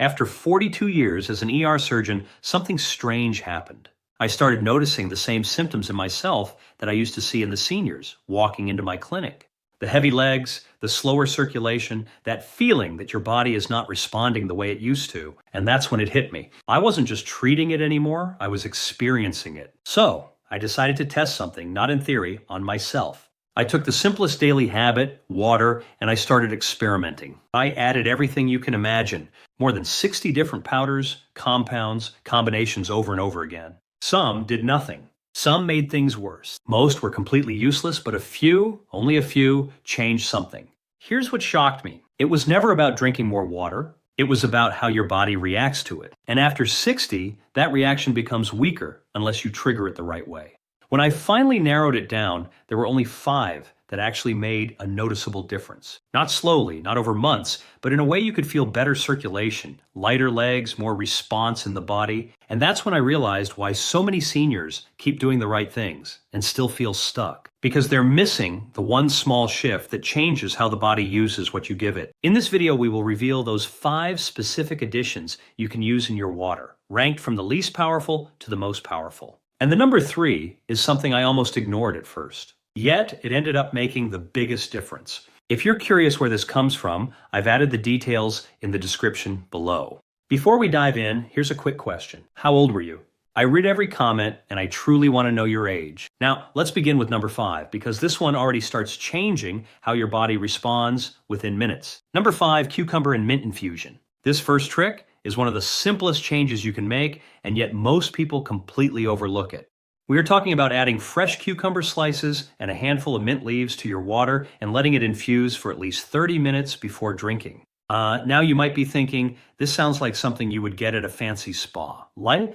After 42 years as an ER surgeon, something strange happened. I started noticing the same symptoms in myself that I used to see in the seniors walking into my clinic. The heavy legs, the slower circulation, that feeling that your body is not responding the way it used to. And that's when it hit me. I wasn't just treating it anymore, I was experiencing it. So I decided to test something, not in theory, on myself. I took the simplest daily habit, water, and I started experimenting. I added everything you can imagine, more than 60 different powders, compounds, combinations over and over again. Some did nothing. Some made things worse. Most were completely useless, but a few, only a few, changed something. Here's what shocked me. It was never about drinking more water. It was about how your body reacts to it. And after 60, that reaction becomes weaker unless you trigger it the right way. When I finally narrowed it down, there were only 5 that actually made a noticeable difference. Not slowly, not over months, but in a way you could feel better circulation, lighter legs, more response in the body. And that's when I realized why so many seniors keep doing the right things and still feel stuck. Because they're missing the one small shift that changes how the body uses what you give it. In this video, we will reveal those 5 specific additions you can use in your water, ranked from the least powerful to the most powerful. And the number 3 is something I almost ignored at first. Yet, it ended up making the biggest difference. If you're curious where this comes from, I've added the details in the description below. Before we dive in, here's a quick question. How old were you? I read every comment, and I truly want to know your age. Now, let's begin with number 5, because this one already starts changing how your body responds within minutes. Number 5, cucumber and mint infusion. This first trick is one of the simplest changes you can make, and yet most people completely overlook it. We are talking about adding fresh cucumber slices and a handful of mint leaves to your water and letting it infuse for at least 30 minutes before drinking. Now you might be thinking, this sounds like something you would get at a fancy spa. But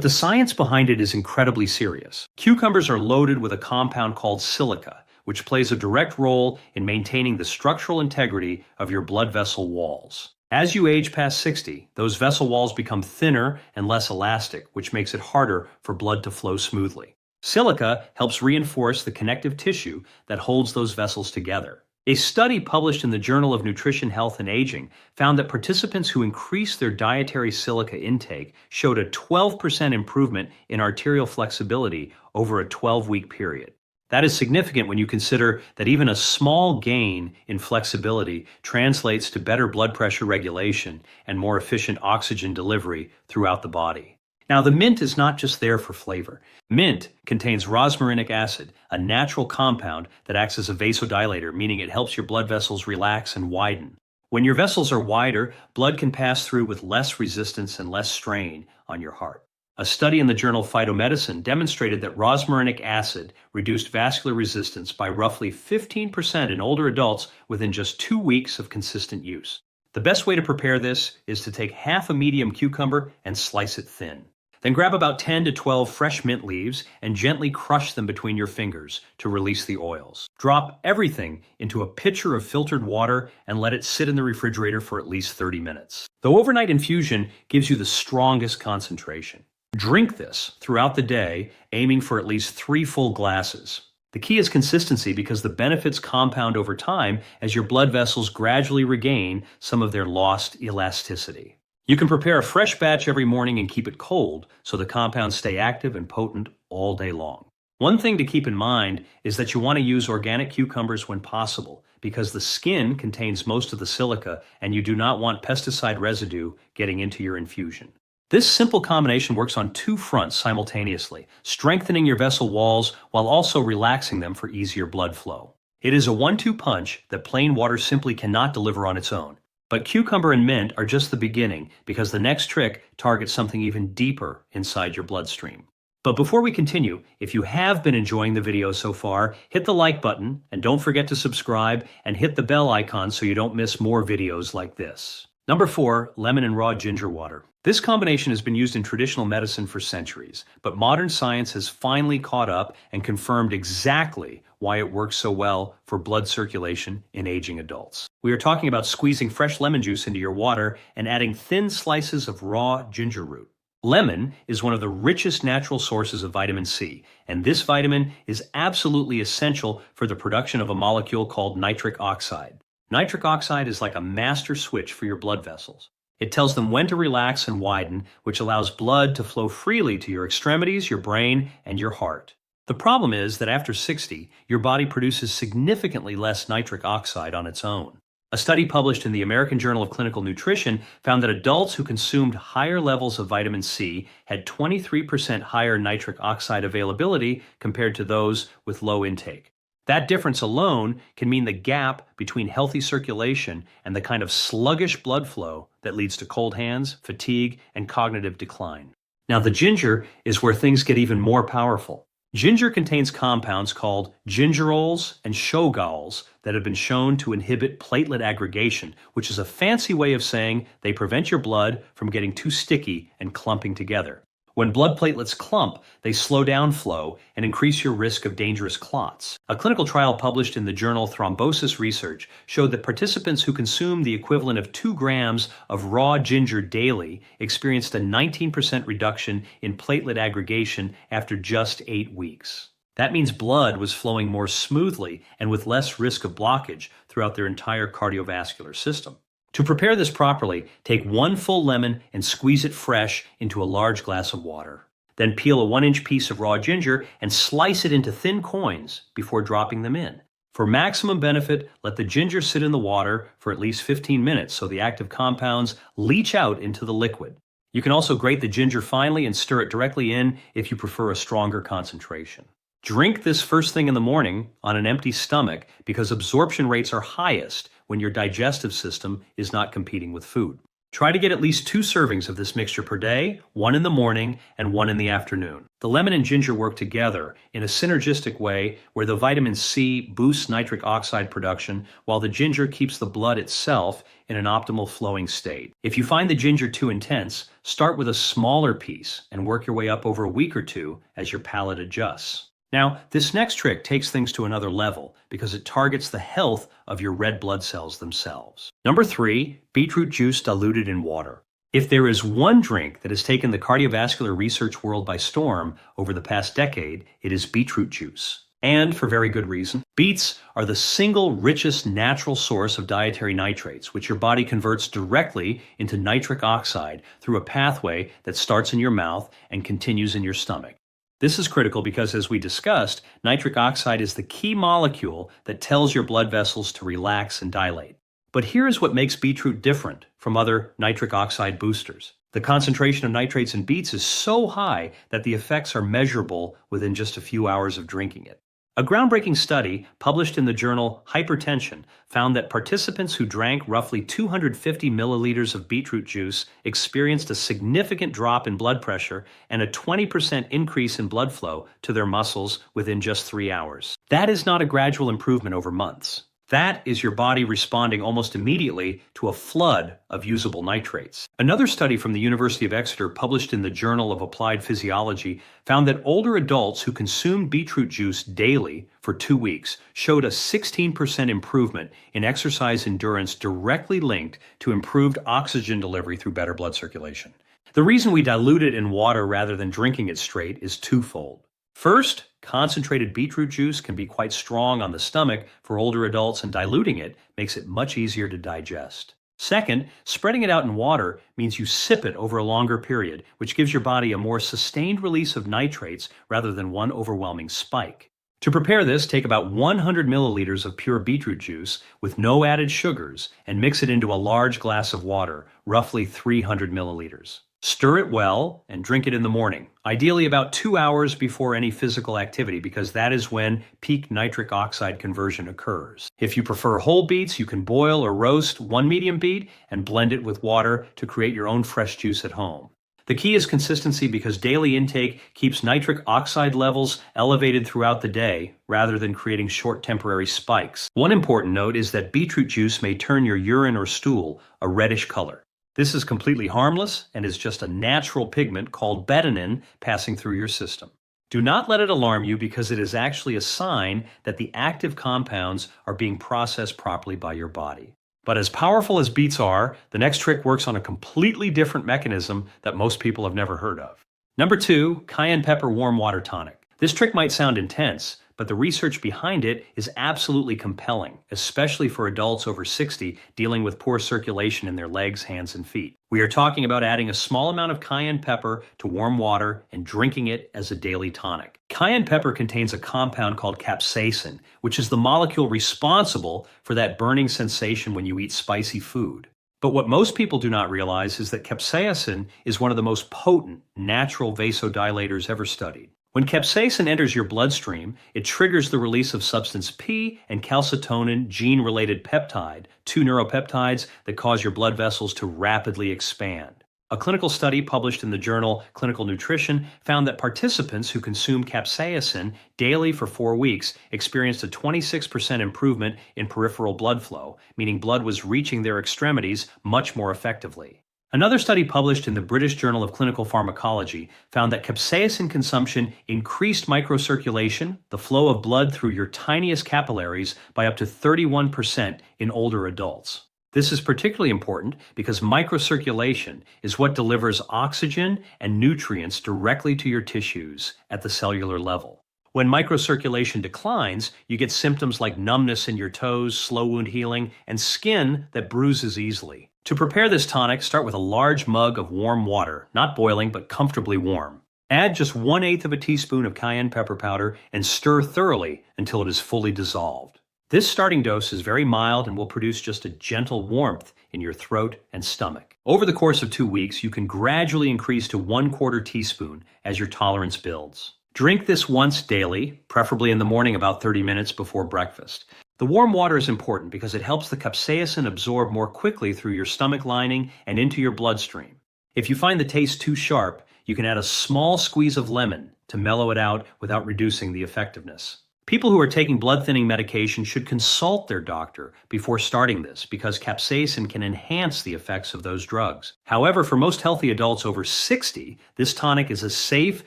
the science behind it is incredibly serious. Cucumbers are loaded with a compound called silica, which plays a direct role in maintaining the structural integrity of your blood vessel walls. As you age past 60, those vessel walls become thinner and less elastic, which makes it harder for blood to flow smoothly. Silica helps reinforce the connective tissue that holds those vessels together. A study published in the Journal of Nutrition, Health, and Aging found that participants who increased their dietary silica intake showed a 12% improvement in arterial flexibility over a 12-week period. That is significant when you consider that even a small gain in flexibility translates to better blood pressure regulation and more efficient oxygen delivery throughout the body. Now, the mint is not just there for flavor. Mint contains rosmarinic acid, a natural compound that acts as a vasodilator, meaning it helps your blood vessels relax and widen. When your vessels are wider, blood can pass through with less resistance and less strain on your heart. A study in the journal Phytomedicine demonstrated that rosmarinic acid reduced vascular resistance by roughly 15% in older adults within just 2 weeks of consistent use. The best way to prepare this is to take half a medium cucumber and slice it thin. Then grab about 10 to 12 fresh mint leaves and gently crush them between your fingers to release the oils. Drop everything into a pitcher of filtered water and let it sit in the refrigerator for at least 30 minutes. The overnight infusion gives you the strongest concentration. Drink this throughout the day, aiming for at least 3 full glasses. The key is consistency because the benefits compound over time as your blood vessels gradually regain some of their lost elasticity. You can prepare a fresh batch every morning and keep it cold so the compounds stay active and potent all day long. One thing to keep in mind is that you want to use organic cucumbers when possible because the skin contains most of the silica and you do not want pesticide residue getting into your infusion. This simple combination works on 2 fronts simultaneously, strengthening your vessel walls while also relaxing them for easier blood flow. It is a 1-2 punch that plain water simply cannot deliver on its own. But cucumber and mint are just the beginning because the next trick targets something even deeper inside your bloodstream. But before we continue, if you have been enjoying the video so far, hit the like button and don't forget to subscribe and hit the bell icon so you don't miss more videos like this. Number 4, lemon and raw ginger water. This combination has been used in traditional medicine for centuries, but modern science has finally caught up and confirmed exactly why it works so well for blood circulation in aging adults. We are talking about squeezing fresh lemon juice into your water and adding thin slices of raw ginger root. Lemon is one of the richest natural sources of vitamin C, and this vitamin is absolutely essential for the production of a molecule called nitric oxide. Nitric oxide is like a master switch for your blood vessels. It tells them when to relax and widen, which allows blood to flow freely to your extremities, your brain, and your heart. The problem is that after 60, your body produces significantly less nitric oxide on its own. A study published in the American Journal of Clinical Nutrition found that adults who consumed higher levels of vitamin C had 23% higher nitric oxide availability compared to those with low intake. That difference alone can mean the gap between healthy circulation and the kind of sluggish blood flow that leads to cold hands, fatigue, and cognitive decline. Now, the ginger is where things get even more powerful. Ginger contains compounds called gingerols and shogaols that have been shown to inhibit platelet aggregation, which is a fancy way of saying they prevent your blood from getting too sticky and clumping together. When blood platelets clump, they slow down flow and increase your risk of dangerous clots. A clinical trial published in the journal Thrombosis Research showed that participants who consumed the equivalent of 2 grams of raw ginger daily experienced a 19% reduction in platelet aggregation after just 8 weeks. That means blood was flowing more smoothly and with less risk of blockage throughout their entire cardiovascular system. To prepare this properly, take 1 full lemon and squeeze it fresh into a large glass of water. Then peel a 1-inch piece of raw ginger and slice it into thin coins before dropping them in. For maximum benefit, let the ginger sit in the water for at least 15 minutes so the active compounds leach out into the liquid. You can also grate the ginger finely and stir it directly in if you prefer a stronger concentration. Drink this first thing in the morning on an empty stomach because absorption rates are highest when your digestive system is not competing with food. Try to get at least 2 servings of this mixture per day, 1 in the morning and 1 in the afternoon. The lemon and ginger work together in a synergistic way where the vitamin C boosts nitric oxide production while the ginger keeps the blood itself in an optimal flowing state. If you find the ginger too intense, start with a smaller piece and work your way up over a week or 2 as your palate adjusts. Now, this next trick takes things to another level because it targets the health of your red blood cells themselves. Number 3, beetroot juice diluted in water. If there is one drink that has taken the cardiovascular research world by storm over the past decade, it is beetroot juice. And for very good reason. Beets are the single richest natural source of dietary nitrates, which your body converts directly into nitric oxide through a pathway that starts in your mouth and continues in your stomach. This is critical because, as we discussed, nitric oxide is the key molecule that tells your blood vessels to relax and dilate. But here is what makes beetroot different from other nitric oxide boosters. The concentration of nitrates in beets is so high that the effects are measurable within just a few hours of drinking it. A groundbreaking study published in the journal Hypertension found that participants who drank roughly 250 milliliters of beetroot juice experienced a significant drop in blood pressure and a 20% increase in blood flow to their muscles within just 3 hours. That is not a gradual improvement over months. That is your body responding almost immediately to a flood of usable nitrates. Another study from the University of Exeter published in the Journal of Applied Physiology found that older adults who consumed beetroot juice daily for 2 weeks showed a 16% improvement in exercise endurance directly linked to improved oxygen delivery through better blood circulation. The reason we dilute it in water rather than drinking it straight is twofold. First, concentrated beetroot juice can be quite strong on the stomach for older adults, and diluting it makes it much easier to digest. Second, spreading it out in water means you sip it over a longer period, which gives your body a more sustained release of nitrates rather than one overwhelming spike. To prepare this, take about 100 milliliters of pure beetroot juice with no added sugars and mix it into a large glass of water, roughly 300 milliliters. Stir it well and drink it in the morning, ideally about 2 hours before any physical activity because that is when peak nitric oxide conversion occurs. If you prefer whole beets, you can boil or roast 1 medium beet and blend it with water to create your own fresh juice at home. The key is consistency because daily intake keeps nitric oxide levels elevated throughout the day rather than creating short temporary spikes. One important note is that beetroot juice may turn your urine or stool a reddish color. This is completely harmless and is just a natural pigment called betanin passing through your system. Do not let it alarm you because it is actually a sign that the active compounds are being processed properly by your body. But as powerful as beets are, the next trick works on a completely different mechanism that most people have never heard of. Number 2, cayenne pepper warm water tonic. This trick might sound intense, but the research behind it is absolutely compelling, especially for adults over 60 dealing with poor circulation in their legs, hands, and feet. We are talking about adding a small amount of cayenne pepper to warm water and drinking it as a daily tonic. Cayenne pepper contains a compound called capsaicin, which is the molecule responsible for that burning sensation when you eat spicy food. But what most people do not realize is that capsaicin is one of the most potent natural vasodilators ever studied. When capsaicin enters your bloodstream, it triggers the release of substance P and calcitonin gene-related peptide, two neuropeptides that cause your blood vessels to rapidly expand. A clinical study published in the journal Clinical Nutrition found that participants who consumed capsaicin daily for 4 weeks experienced a 26% improvement in peripheral blood flow, meaning blood was reaching their extremities much more effectively. Another study published in the British Journal of Clinical Pharmacology found that capsaicin consumption increased microcirculation, the flow of blood through your tiniest capillaries, by up to 31% in older adults. This is particularly important because microcirculation is what delivers oxygen and nutrients directly to your tissues at the cellular level. When microcirculation declines, you get symptoms like numbness in your toes, slow wound healing, and skin that bruises easily. To prepare this tonic, start with a large mug of warm water, not boiling, but comfortably warm. Add just 1/8 of a teaspoon of cayenne pepper powder and stir thoroughly until it is fully dissolved. This starting dose is very mild and will produce just a gentle warmth in your throat and stomach. Over the course of 2 weeks, you can gradually increase to 1/4 teaspoon as your tolerance builds. Drink this once daily, preferably in the morning about 30 minutes before breakfast. The warm water is important because it helps the capsaicin absorb more quickly through your stomach lining and into your bloodstream. If you find the taste too sharp, you can add a small squeeze of lemon to mellow it out without reducing the effectiveness. People who are taking blood-thinning medication should consult their doctor before starting this because capsaicin can enhance the effects of those drugs. However, for most healthy adults over 60, this tonic is a safe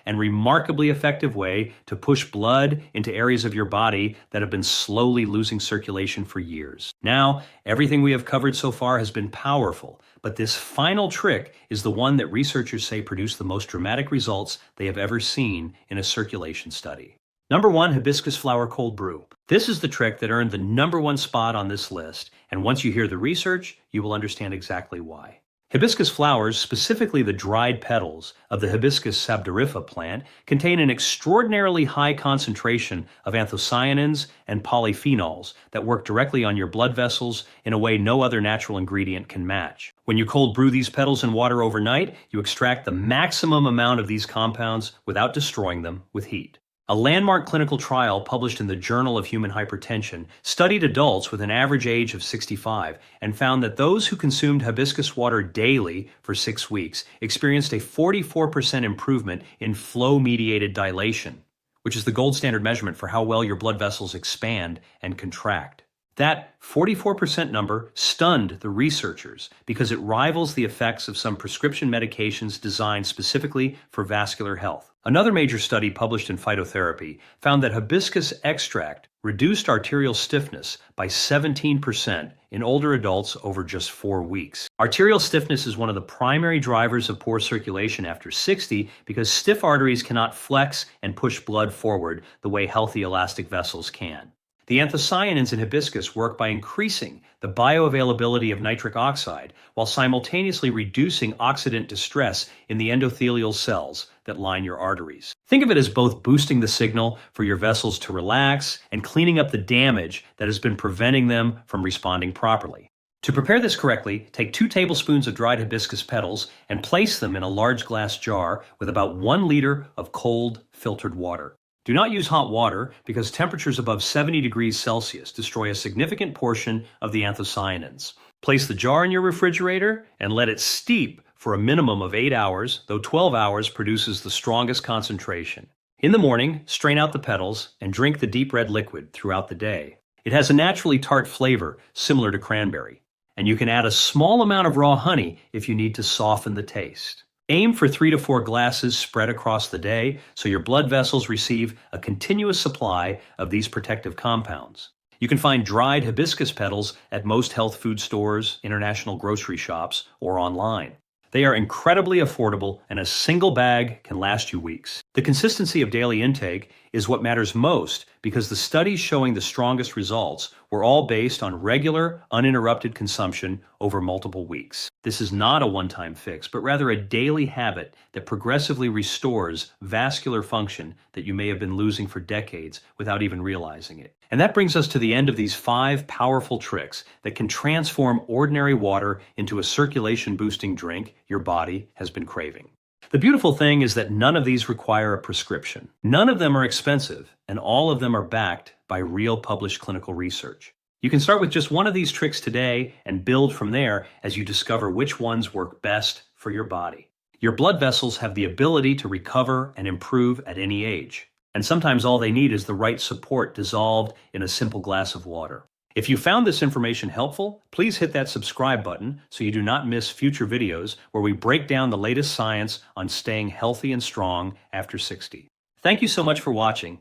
and remarkably effective way to push blood into areas of your body that have been slowly losing circulation for years. Now, everything we have covered so far has been powerful, but this final trick is the one that researchers say produced the most dramatic results they have ever seen in a circulation study. Number 1, hibiscus flower cold brew. This is the trick that earned the number 1 spot on this list, and once you hear the research, you will understand exactly why. Hibiscus flowers, specifically the dried petals of the Hibiscus sabdariffa plant, contain an extraordinarily high concentration of anthocyanins and polyphenols that work directly on your blood vessels in a way no other natural ingredient can match. When you cold brew these petals in water overnight, you extract the maximum amount of these compounds without destroying them with heat. A landmark clinical trial published in the Journal of Human Hypertension studied adults with an average age of 65 and found that those who consumed hibiscus water daily for 6 weeks experienced a 44% improvement in flow-mediated dilation, which is the gold standard measurement for how well your blood vessels expand and contract. That 44% number stunned the researchers because it rivals the effects of some prescription medications designed specifically for vascular health. Another major study published in Phytotherapy found that hibiscus extract reduced arterial stiffness by 17% in older adults over just 4 weeks. Arterial stiffness is one of the primary drivers of poor circulation after 60 because stiff arteries cannot flex and push blood forward the way healthy elastic vessels can. The anthocyanins in hibiscus work by increasing the bioavailability of nitric oxide while simultaneously reducing oxidant distress in the endothelial cells that line your arteries. Think of it as both boosting the signal for your vessels to relax and cleaning up the damage that has been preventing them from responding properly. To prepare this correctly, take 2 tablespoons of dried hibiscus petals and place them in a large glass jar with about 1 liter of cold, filtered water. Do not use hot water because temperatures above 70 degrees Celsius destroy a significant portion of the anthocyanins. Place the jar in your refrigerator and let it steep for a minimum of 8 hours, though 12 hours produces the strongest concentration. In the morning, strain out the petals and drink the deep red liquid throughout the day. It has a naturally tart flavor similar to cranberry, and you can add a small amount of raw honey if you need to soften the taste. Aim for 3 to 4 glasses spread across the day so your blood vessels receive a continuous supply of these protective compounds. You can find dried hibiscus petals at most health food stores, international grocery shops, or online. They are incredibly affordable, and a single bag can last you weeks. The consistency of daily intake is what matters most because the studies showing the strongest results were all based on regular, uninterrupted consumption over multiple weeks. This is not a one-time fix, but rather a daily habit that progressively restores vascular function that you may have been losing for decades without even realizing it. And that brings us to the end of these 5 powerful tricks that can transform ordinary water into a circulation-boosting drink your body has been craving. The beautiful thing is that none of these require a prescription. None of them are expensive, and all of them are backed by real published clinical research. You can start with just one of these tricks today and build from there as you discover which ones work best for your body. Your blood vessels have the ability to recover and improve at any age, and sometimes all they need is the right support dissolved in a simple glass of water. If you found this information helpful, please hit that subscribe button so you do not miss future videos where we break down the latest science on staying healthy and strong after 60. Thank you so much for watching.